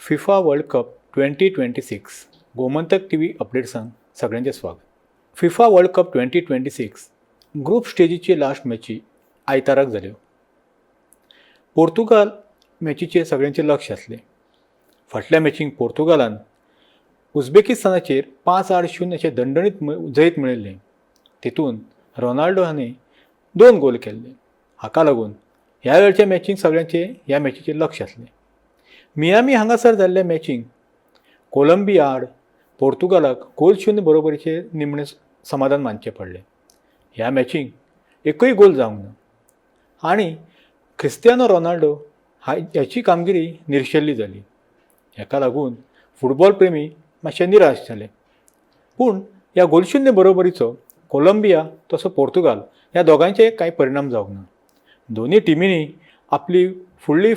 FIFA world cup 2026 Gomantak T V अपडेट्सांक सगळ्यांचे स्वागत. फिफा वर्ल्ड कप 2026 ग्रुप स्टेजीची लास्ट मॅची आयताराक जाल्यो. पोर्तुगाल मॅचीचेर सगळ्यांचें लक्ष आसलें. फाटल्या मॅचीक पोर्तुगालान उझबेकिस्तानाचेर 5-0 अशें दणदणीत जैत मेळयल्लें. तितून रोनाल्डो हाणें 2 गोल केल्ले. हाका लागून ह्या वेळच्या मॅचीक सगळ्यांचें ह्या मॅचीचेर लक्ष आसलें. मियामी हांगासर जाल्ल्या मॅचीक कोलंबिया आड पोर्तुगालाक गोल 0 बरोबरीचें निमणें समाधान मानचें पडलें. ह्या मॅचीक एकूय गोल जावंक ना आनी क्रिस्तियानो रोनाल्डो ह्याची कामगिरी निर्शेल्ली जाली. हेका लागून फुटबॉल प्रेमी मातशे निराश जाले. पूण ह्या गोल 0 बरोबरीचो कोलंबिया तसो पोर्तुगाल ह्या दोगांचेय कांय परिणाम जावंक ना. दोनी टिमींनी आपली फुडली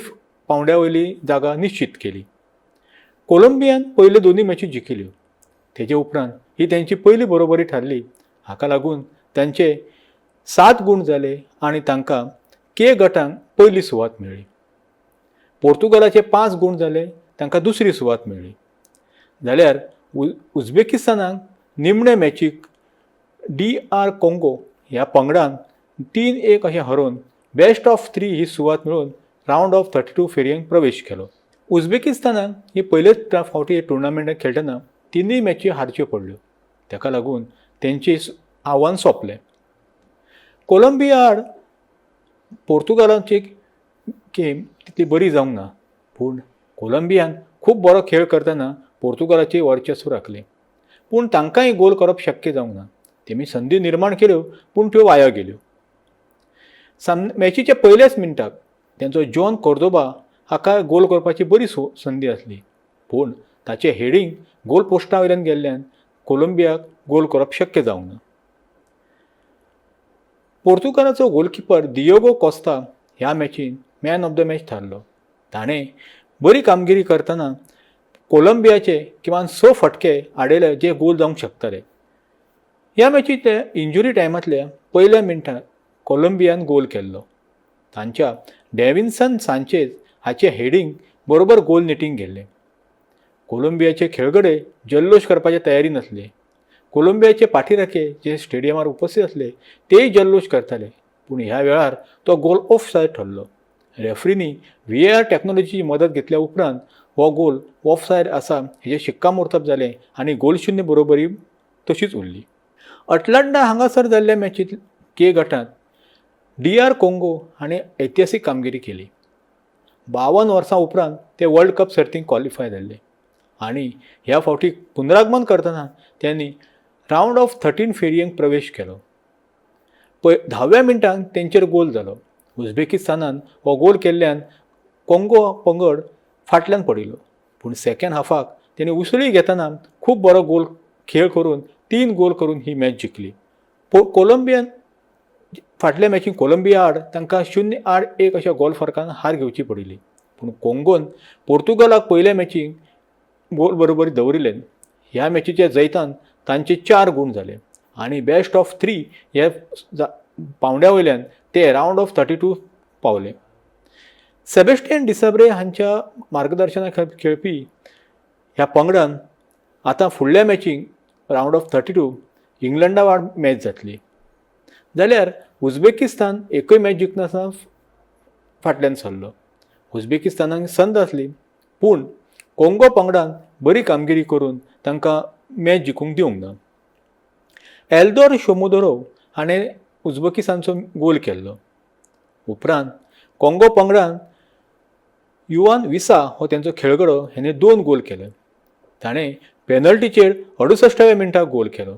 पांवड्या वयली जागा निश्चित केली. कोलंबियान पयल्यो दोनी मॅची जिखिल्यो. तेजे उपरांत ही तेंची पयली बरोबरी थारली. हाका लागून तांचे 7 गूण जाले आनी तांकां के गटांक पयली सुवात मेळ्ळी. पोर्तुगालाचे 5 गूण जाले, तांकां दुसरी सुवात मेळ्ळी. जाल्यार उझबेकिस्तानाक निमणे मॅचीक DR कोंगो ह्या पंगडान 3-1 अशें हरोवन बेस्ट ऑफ 3 ही सुवात मेळोवन रावंड ऑफ 32 फेरयेंत प्रवेश केलो. उझबेकिस्तानाक ही पयलेच फावटी टुर्नामेंटाक खेळटना 3 मॅची हारच्यो पडल्यो. ताका लागून तेंचें आव्हान सोंपलें. कोलंबिया आड पोर्तुगालाची गेम तितली बरी जावंक ना. पूण कोलंबियान खूब बरो खेळ करतना पोर्तुगालाचें वर्चस्व राखलें. पूण तांकांय गोल करप शक्य जावंक ना. तेमी संदी निर्माण केल्यो पूण त्यो वाया गेल्यो. मॅचीच्या पयल्याच मिनटाक तेंचो जॉन कोर्दोबा हाका गोल करपाची बरी संदी आसली. पूण ताचें हेडींग गोल पोस्टा वयल्यान गेल्ल्यान कोलंबियाक गोल करप शक्य जावंक ना. पोर्तुगालाचो गोलकीपर दिएगो कोस्ता ह्या मॅचीन मॅन ऑफ द मॅच थारलो. ताणें बरी कामगिरी करतना कोलंबियाचे किमान 6 फटके आडयले जे गोल जावंक शकताले. ह्या मॅचीत इंजुरी टायमांतल्या पयल्या मिनटाक कोलंबियान गोल केल्लो. तांच्या डेविन्सन सांचेज हाचें हेडींग बरोबर गोल नेटींग गेल्लें. कोलंबियाचे खेळगडे जल्लोश करपाचे तयारीन आसले. कोलंबियाचे पाठीराखे जे स्टेडियमार उपस्थित आसले तेय जल्लोश करताले. पूण ह्या वेळार तो गोल ऑफ सायड ठरलो. रेफ्रीनी VAR टॅक्नॉलॉजीची मदत घेतल्या उपरांत हो गोल ऑफ सायड आसा हेजें शिक्कामोर्तब जालें आनी गोल 0 बरोबरी तशीच उरली. अटलांटा हांगासर जाल्ल्या मॅचींत के गटांत DR कोंगो हाणें ऐतिहासीक कामगिरी केली. 52 वर्सां उपरांत ते वर्ल्ड कप सर्तीक क्वॉलिफाय जाल्ले आनी ह्या फावटी पुनरागमन करतना त्यांनी रावंड ऑफ 13 फेरयेंत प्रवेश केलो. 10व्या मिनटाक तेंचेर गोल जालो. उझबेकिस्तानान हो गोल केल्ल्यान कोंगो पंगड फाटल्यान पडिल्लो. पूण सेकंड हाफाक तेणी उसळी घेतना खूब बरो गोल खेळ करून 3 गोल करून ही मॅच जिखली. कोलंबियान फाटल्या मॅचीक कोलंबिया आड तांकां 0-1 अशा गोल फरकान हार घेवची पडिल्ली. पूण कोंगोन पोर्तुगालाक पयल्या मॅचीक गोल बरोबरी दवरिल्ले. ह्या मॅचीच्या जैतान तांचे 4 गूण जाले आनी बेस्ट ऑफ 3 ह्या पांवड्या वयल्यान ते रावंड ऑफ 32 पावले. सेबेस्टियन डिसाब्रे हांच्या मार्गदर्शनाखातीर खेळपी ह्या पंगडान आतां फुडल्या मॅचीक रावंड ऑफ 32 इंग्लंडा वाड मॅच जातली. जाल्यार उझबेकिस्तान एकूय मॅच जिखनासतना फाटल्यान सरलो. उझबेकिस्तानाक संद आसली पूण कोंगो पंगडान बरी कामगिरी करून तांकां मॅच जिखूंक दिवंक ना. एल्दोर शोमोदोरोव हाणें उझबेकिस्तानचो गोल केल्लो. उपरांत कोंगो पंगडान युआन विसा हो तेंचो खेळगडो हेणें 2 गोल केले. ताणें पेनल्टीचेर 68व्या मिनटाक गोल केलो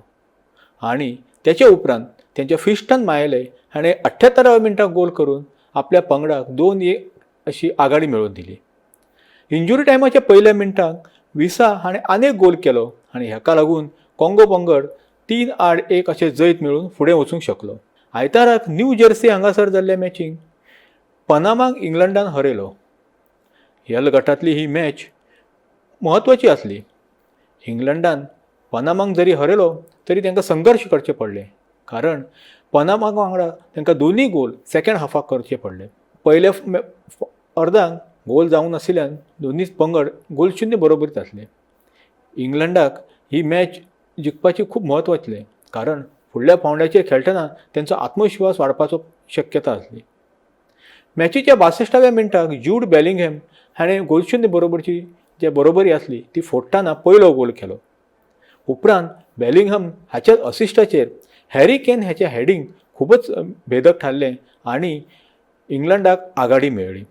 आनी तेचे उपरांत तेंच्या फिस्टन मायले हाणें 78व्या मिनटाक गोल करून आपल्या पंगडाक 2-1 अशी आघाडी मेळोवन दिली. इंजुरी टायमाच्या पयल्या मिनटाक विसा हाणें आनीक गोल केलो आनी हेका लागून कोंगो पंगड 3-1 अशें जैत मेळून फुडें वचूंक शकलो. आयताराक न्यू जर्सी हांगासर जाल्ल्या मॅचीक पनामाक इंग्लंडान हरयलो. एल गटांतली ही मॅच म्हत्वाची आसली. इंग्लंडान पनामाक जरी हरयलो तरी तांकां संघर्श करचे पडले कारण पनामाक वांगडा तांकां 2 गोल सेकंड हाफाक करचे पडले. पयल्या अर्दांक गोल जावंक नाशिल्ल्यान दोनूय पंगड गोल शुन्य बरोबरीत आसले. इंग्लंडाक ही मॅच जिखपाची खूब म्हत्व आसलें, कारण फुडल्या पावंड्याचेर खेळटना तांचो आत्मविश्वास वाडपाचो शक्यता आसली. मॅचीच्या 62व्या मिनटाक जूड बेलिंगहॅम हाणें गोलशून्य बरोबरची जे बरोबरी आसली ती फोडटाना पयलो गोल केलो. उपरांत बेलिंगहॅम हाच्याच असिस्टाचेर हॅरी केन हाचें हेडिंग खूबच भेदक थारलें आनी इंग्लंडाक आघाडी मेळ्ळी.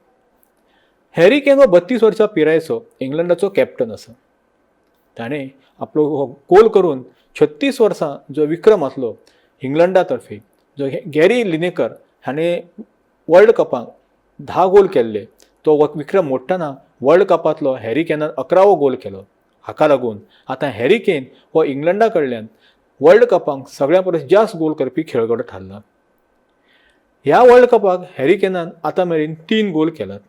हॅरी केन हो 32 वर्सां पिरायेचो इंग्लंडाचो कॅप्टन आसा. ताणें आपलो हो गोल करून 36 वर्सां जो विक्रम आसलो इंग्लंडा तर्फे, जो गॅरी लिनेकर हाणें वर्ल्ड कपांत 10 गोल केल्ले, तो विक्रम मोडटना वर्ल्ड कपांतलो हॅरी केनान 11वो गोल केलो. हाका लागून आतां हॅरी केन हो इंग्लंडा कडल्यान वर्ल्ड कपांत सगळ्यां परस जास्त गोल करपी खेळगडो थारला. ह्या वर्ल्ड कपाक हॅरी केनान आतां मेरेन 3 गोल केल्यात.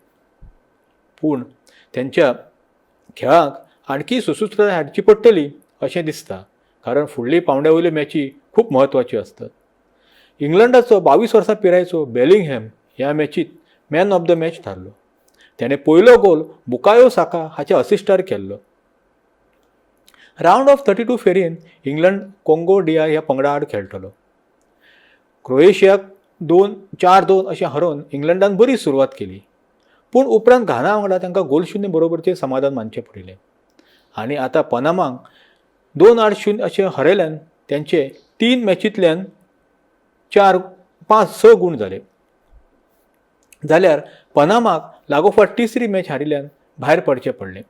पूण तेंच्या खेळाक आणखी सुसूत्रताय हाडची पडटली अशें दिसता, कारण फुडली पावंड्या वयल्यो मॅची खूब म्हत्वाच्यो आसतात. इंग्लंडाचो 22 वर्सां पिरायेचो बेलिंगहॅम ह्या मॅचीत मॅन ऑफ द मॅच थारलो. त्याने पयलो गोल बुकायो साका हाच्या असिस्टार केल्लो. रावंड ऑफ 32 फेरयेन इंग्लंड कोंगो DI ह्या पंगडा आड खेळटलो. क्रोएशियाक 4-2 अशें हरोवन इंग्लंडान बरी सुरवात केली, पूण उपरांत घाना वांगडा तांकां गोलशून्य बरोबरचेर समाधान मानचें पडिलें आनी आतां पनामाक 2-0 अशें हरयल्यान तेंचे 3 मॅचींतल्यान 4-5-6 गूण जाले. जाल्यार पनामाक लागोपाट तिसरी मॅच हारिल्ल्यान भायर पडचें पडलें.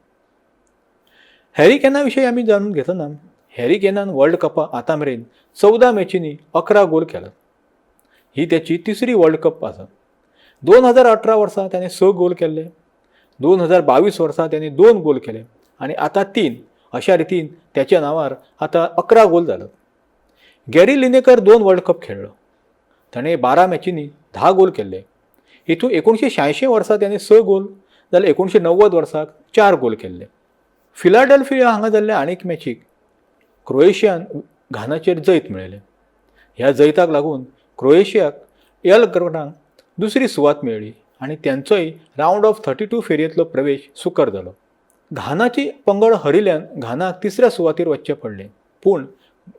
हॅरी केना विशीं आमी जाणून घेतना हॅरी केनान वर्ल्ड कपाक आतां मेरेन 14 मॅचींनी 11 गोल केल्यात. ही त्याची तिसरी वर्ल्ड कप आसा. 2018 वर्सा त्याने 6 गोल केल्ले, 2022 वर्सा त्याने 2 गोल केले आनी आतां 3. अशा रितीन त्याच्या नांवार आतां 11 गोल जाल्यात. गॅरी लिनेकर 2 वर्ल्ड कप खेळ्ळो. ताणें 12 मॅचींनी 10 गोल केल्ले. हितून 1986 वर्सा त्याने 6 गोल जाल्यार 1990 वर्साक 4 गोल केल्ले. फिलाडेल्फिया हांगा जाल्ल्या आनीक मॅचीक क्रोएशियान घानाचेर जैत मेळयलें. ह्या जैताक लागून क्रोएशियाक एल गटांत दुसरी सुवात मेळ्ळी आनी त्यांचोय रावंड ऑफ 32 फेरयेंतलो प्रवेश सुकर जालो. घानाची पंगड हरिल्ल्यान घानाक तिसऱ्या सुवातेर वचचें पडलें, पूण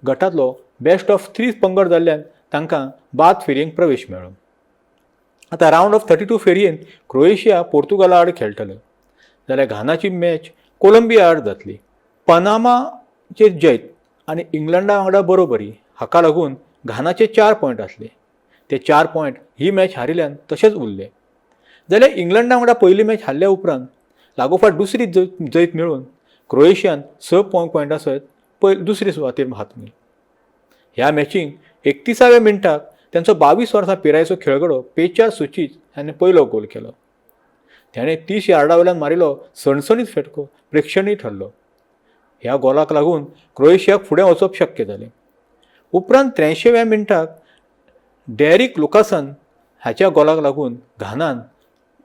गटांतलो बेस्ट ऑफ 3 पंगड जाल्ल्यान तांकां बाद फेरयेक प्रवेश मेळ्ळो. आतां रावंड ऑफ 32 फेरयेंत क्रोएशिया पोर्तुगाला आड खेळटले, जाल्यार घानाची मॅच कोलंबिया आड जातली. पनामाचेर जैत आनी इंग्लंडा वांगडा बरोबरी, हाका लागून घानाचे 4 पॉयंट आसले. ते 4 पॉयंट ही मॅच हारिल्ल्यान तशेंच उरले. जाल्यार इंग्लंडा वांगडा पयली मॅच हारल्या उपरांत लागोपाट दुसरी जैत मेळून क्रोएशियान 6 पॉयंटा सयत दुसरी सुवातेर हातून. ह्या मॅचीक 31व्या मिनटाक त्यांचो 22 वर्सां पिरायेचो खेळगडो पेचा सुचीच हाणें पयलो गोल केलो. त्याने 30 यार्डा वयल्यान मारिल्लो सणसणीत फेटको प्रेक्षणीय ठरलो. ह्या गोलाक लागून क्रोएशियाक फुडें वचप शक्य जालें. उपरांत 83व्या मिनटाक डॅरिक लुकासन हाच्या गोलाक लागून घानान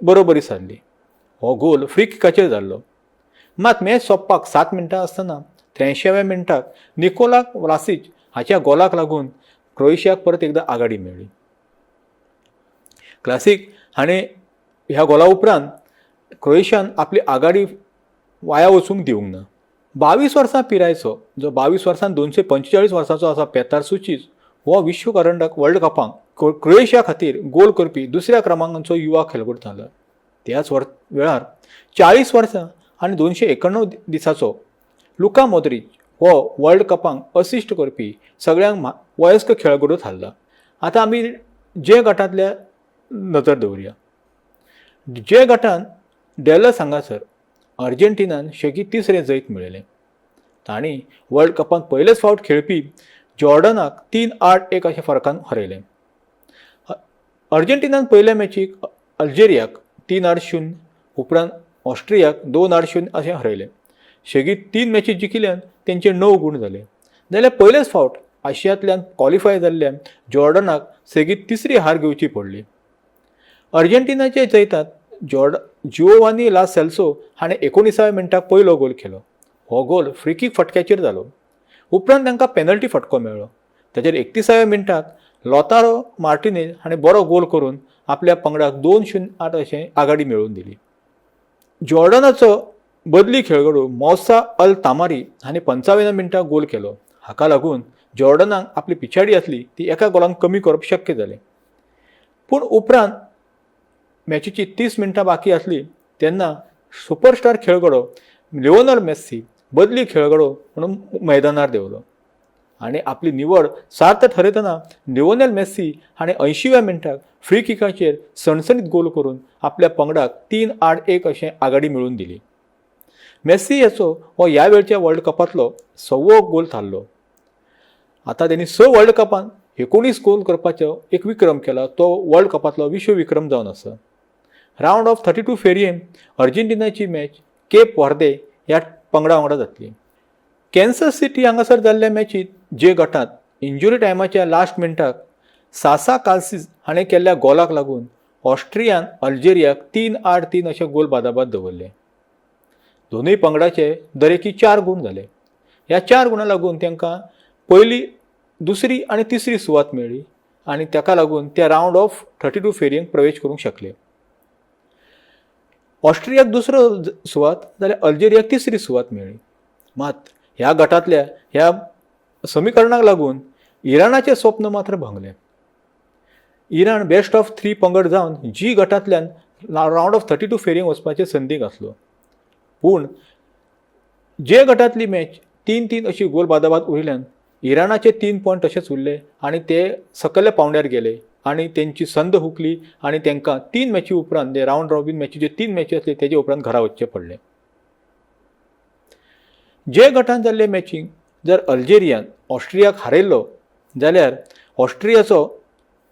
बरोबरी सारली. हो गोल फ्री किकाचेर जाल्लो. मात मॅच सोंपपाक 7 मिनटां आसतना 83व्या मिनटाक निकोला व्लासिच हाच्या गोलाक लागून क्रोएशियाक परत एकदां आघाडी मेळ्ळी. क्लासीक हाणें ह्या गोला उपरांत क्रोएशियान आपली आघाडी वाया वचूंक दिवंक ना. 22 वर्सां पिरायेचो जो 22 वर्सान 245 वर्सांचो आसा पेतार सुचीच हो विश्व करंडक वर्ल्ड कपांत क्रोएशिया खातीर गोल करपी दुसऱ्या क्रमांकाचो युवा खेळगडो थारला. त्याच वेळार 40 वर्सां आनी 291 दिसाचो लुका मोद्रीच हो वर्ल्ड कपांत असिस्ट करपी सगळ्यांक वयस्क खेळगडो थारला. आतां आमी जे गटांतल्या नजर दवरया. जे गटांत डॅलस हांगासर अर्जेंटिनान शेगी तिसरें जैत मेळयलें. तांणी वर्ल्ड कपांत पयलेच फावट खेळपी जॉर्डनाक 3-8-1 अशें फरकान हरयलें. अर्जेंटिनान पयल्या मॅचीक अल्जेरियाक 3-0 उपरांत ऑस्ट्रियाक 2-0 अशें हरयलें. शेगी 3 मॅची जिखिल्ल्यान तेंचे 9 गूण जाले. जाल्यार पयलेच फावट आशियांतल्यान क्वॉलिफाय जाल्ल्यान जॉर्डनाक सेगीत तिसरी हार घेवची पडली. अर्जेंटिनाचे जैतांत जिओवानी ला सेल्सो हाणें 19व्या मिनटाक पयलो गोल केलो. हो गोल फ्री किक फटक्याचेर जालो. उपरांत तांकां पेनल्टी फटको मेळ्ळो. ताचेर 31व्या मिनटाक लॉतारो मार्टिनेज हाणें बरो गोल करून आपल्या पंगडाक 2-0 अशें आघाडी मेळोवन दिली. जॉर्डनाचो बदली खेळगडो मौसा अल तामारी हांणी 55 मिनटां गोल केलो. हाका लागून जॉर्डनाक आपली पिछाडी आसली ती एका गोलान कमी करप शक्य जालें. पूण उपरांत मॅचीची 30 मिनटां बाकी आसली तेन्ना सुपरस्टार खेळगडो लिओनल मेस्सी बदली खेळगडो म्हणून मैदानार देंवलो आनी आपली निवड सार्थ ठरयतना लिओनेल मेस्सी हाणें 80व्या मिनटाक फ्री किकाचेर सणसणीत गोल करून आपल्या पंगडाक 3-1 अशें आघाडी मेळोवन दिली. मेस्सी हाचो हो ह्या वेळच्या वर्ल्ड कपांतलो 6वो गोल थारलो. आतां त्यांनी 6 वर्ल्ड कपांत 19 गोल करपाचो एक विक्रम केला. तो वर्ल्ड कपांतलो विश्व विक्रम जावन आसा. रावंड ऑफ 32 फेरयेन अर्जेंटिनाची मॅच केप वर्दे ह्या पंगडा वांगडा जातली. कॅन्सस सिटी हांगासर जाल्ल्या मॅचीत जे गटांत इंजुरी टायमाच्या लास्ट मिनटाक सासा काल्सिस हाणें केल्ल्या गोलाक लागून ऑस्ट्रियान अल्जेरियाक 3-3 अशे गोल बादाबाद दवरले. दोनूय पंगडाचे दरेकी 4 गूण जाले. ह्या 4 गुणां लागून तांकां पयली, दुसरी आनी तिसरी सुवात मेळ्ळी आनी ताका लागून ते रावंड ऑफ 32 फेरयेक प्रवेश करूंक शकले. ऑस्ट्रियाक दुसरो सुवात जाल्यार अल्जेरियाक तिसरी सुवात मेळ्ळी. मात ह्या गटांतल्या ह्या समीकरणाक लागून इराणाचें स्वप्न मात्र भंगलें. इराण बेस्ट ऑफ 3 पंगड जावन जी गटांतल्यान रावंड ऑफ 32 फेरयेक वचपाचे संदीक आसलो. पूण जे गटांतली मॅच 3-3 अशी गोल बादाबाद उरिल्ल्यान इराणाचे 3 पॉयंट तशेंच उरले आनी ते सकयल्या पावंड्यार गेले आनी तेंची संद हुकली आनी तांकां 3 मॅची उपरांत जे रावंड रॉबिन मॅची जे 3 मॅची आसले तेजे उपरांत घरा वचचें पडलें. जे गटांत जाल्ले मॅचीक जर अल्जेरियान ऑस्ट्रियाक हारयल्लो जाल्यार ऑस्ट्रियाचो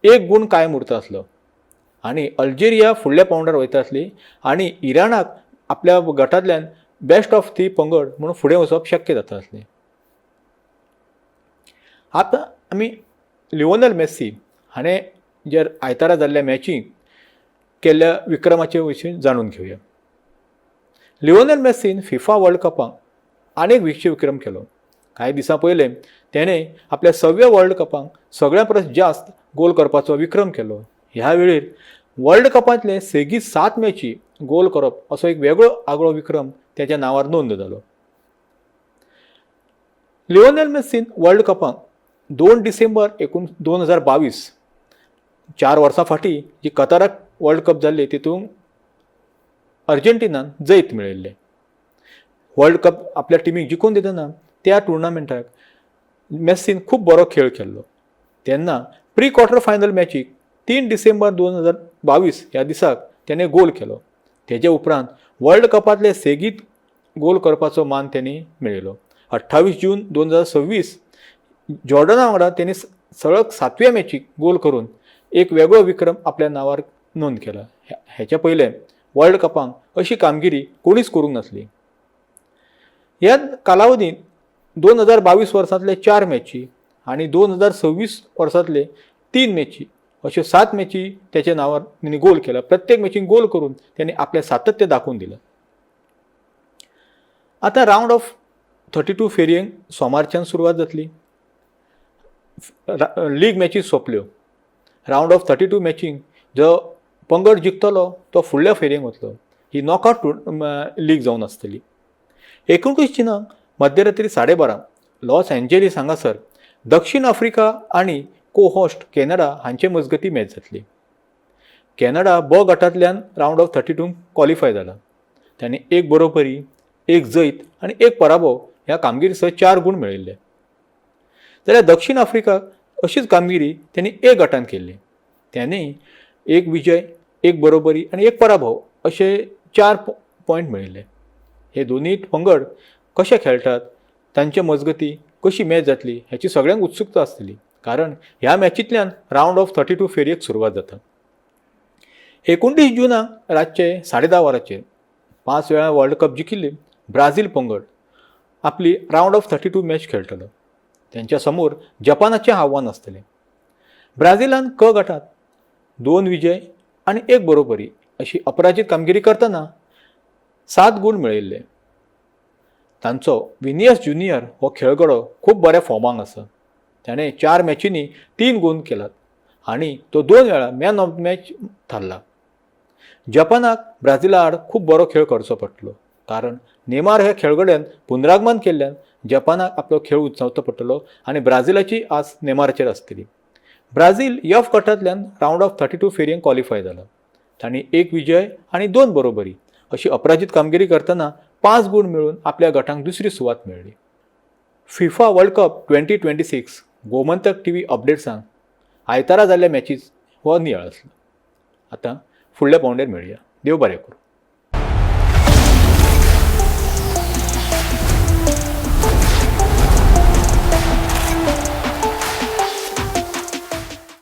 1 गूण कायम उरता आसलो आनी अल्जेरिया फुडल्या पावंड्यार वयता आसली आनी इराणाक आपल्या गटांतल्यान बेस्ट ऑफ 3 पंगड म्हणून फुडें वचप शक्य जाता आसलें. आतां आमी लिओनल मेस्सी हाणें जे आयतारा जाल्ल्या मॅचीक केल्ल्या विक्रमाचे विशीं जाणून घेवया. लिओनल मेस्सीन फिफा वर्ल्ड कपांत आनीक विश्व विक्रम केलो. कांय दिसां पयलें तेणें आपल्या 6व्या वर्ल्ड कपांत सगळ्यां परस जास्त गोल करपाचो विक्रम केलो. ह्या वेळेर वर्ल्ड कपांतले सेगीत 7 मॅची गोल करप असो एक वेगळो आगळो विक्रम त्याच्या नांवार नोंद जालो. लिओनेल मेस्सीन वर्ल्ड कपांत 2 डिसेंबर 2022 4 वर्सां फाटीं जी कताराक वर्ल्ड कप जाल्ली तितूंत अर्जेंटिनान जैत मेळयल्लें. वर्ल्ड कप आपल्या टिमीक जिखून दितना त्या टुर्नामेंटाक मेस्सीन खूब बरो खेळ केल्लो. तेन्ना प्री क्वॉर्टर फायनल मॅचीक 3 डिसेंबर 2022 ह्या दिसाक त्याने गोल केलो. तेजे उपरांत वर्ल्ड कपांतले सेगीत गोल करपाचो मान त्यांनी मेळयलो. 28 जून 2026 जॉर्डना वांगडा त्यांनी सलग 7व्या मॅचीक गोल करून एक वेगळो विक्रम आपल्या नांवार नोंद केला. हेच्या पयलें वर्ल्ड कपांत अशी कामगिरी कोणीच करूंक नासली. ह्या कालावधींत 2022 वर्सांतले 4 मॅची आनी 2026 वर्सांतले 3 मॅची अश्यो 7 मॅची त्याच्या नांवार त्यांनी गोल केला. प्रत्येक मॅचीक गोल करून त्यांनी आपलें सातत्य दाखोवन दिलं. आतां रावंड ऑफ 32 फेरयेक सोमारच्यान सुरवात जातली. लीग मॅची सोंपल्यो. रावंड ऑफ 32 मॅचीक जो पंगड जिखतलो तो फुडल्या फेरयेक वतलो. ही नॉकआउट लीग जावन आसतली. 29 जूनाक मध्यरात्री 12:30 लॉस एंजेलिस हांगासर दक्षिण आफ्रिका आनी को होस्ट कॅनडा हांचे मजगती मॅच जातली. कॅनडा ब गटांतल्यान रावंड ऑफ 32 क्वॉलिफाय जाला. तांणी 1 बरोबरी, 1 जैत आनी 1 पराभव ह्या कामगिरीसह 4 गूण मेळयल्ले. जाल्यार दक्षिण आफ्रिकाक अशीच कामगिरी त्यांनी 1 गटांत केल्ली. त्यांनी 1 विजय, 1 बरोबरी आनी 1 पराभव अशे 4 पॉयंट मेळयले. हे दोनूय पंगड कशे खेळटात, तांचे मजगती कशी मॅच जातली हाची सगळ्यांक उत्सुकता आसतली. कारण ह्या मॅचींतल्यान रावंड ऑफ 32 फेरयेक सुरवात जाता. 29 जूनाक रातचे 10:30 वरांचेर 5 वेळा वर्ल्ड कप जिखिल्ली ब्राझील पंगड आपली रावंड ऑफ 32 मॅच खेळटलो. त्यांच्या समोर जपानाचें आव्हान आसतलें. ब्राझीलान क गटांत 2 विजय आनी 1 बरोबरी अशी अपराजीत कामगिरी करतना 7 गूण मेळयल्ले. तांचो विनियस ज्युनियर हो खेळगडो खूब बऱ्या फॉर्माक आसा. ताणें 4 मॅचींनी 3 गूण केलात आनी तो 2 वेळा मॅन ऑफ द मॅच थारला. जपानाक ब्राझिला आड खूब बरो खेळ करचो पडटलो, कारण नेमार ह्या खेळगड्यान पुनरागमन केल्ल्यान जपानाक आपलो खेळ उंचावचो पडटलो आनी ब्राझिलाची आस नेमाराचेर आसतली. ब्राझील एफ गटांतल्यान रावंड ऑफ 32 फेरयेंत क्वॉलिफाय जाला. तांणी 1 विजय आनी 2 बरोबरी अशी अपराजीत कामगिरी करतना 5 गूण मेळून आपल्या गटांक दुसरी सुवात मेळ्ळी. FIFA world cup 2026 Gomantak TV अपडेट्सांक आयतारा जाल्ल्या मॅचीस हो नियाळ आसलो. आतां फुडल्या पावंड्यार मेळया. देव बरें करूं.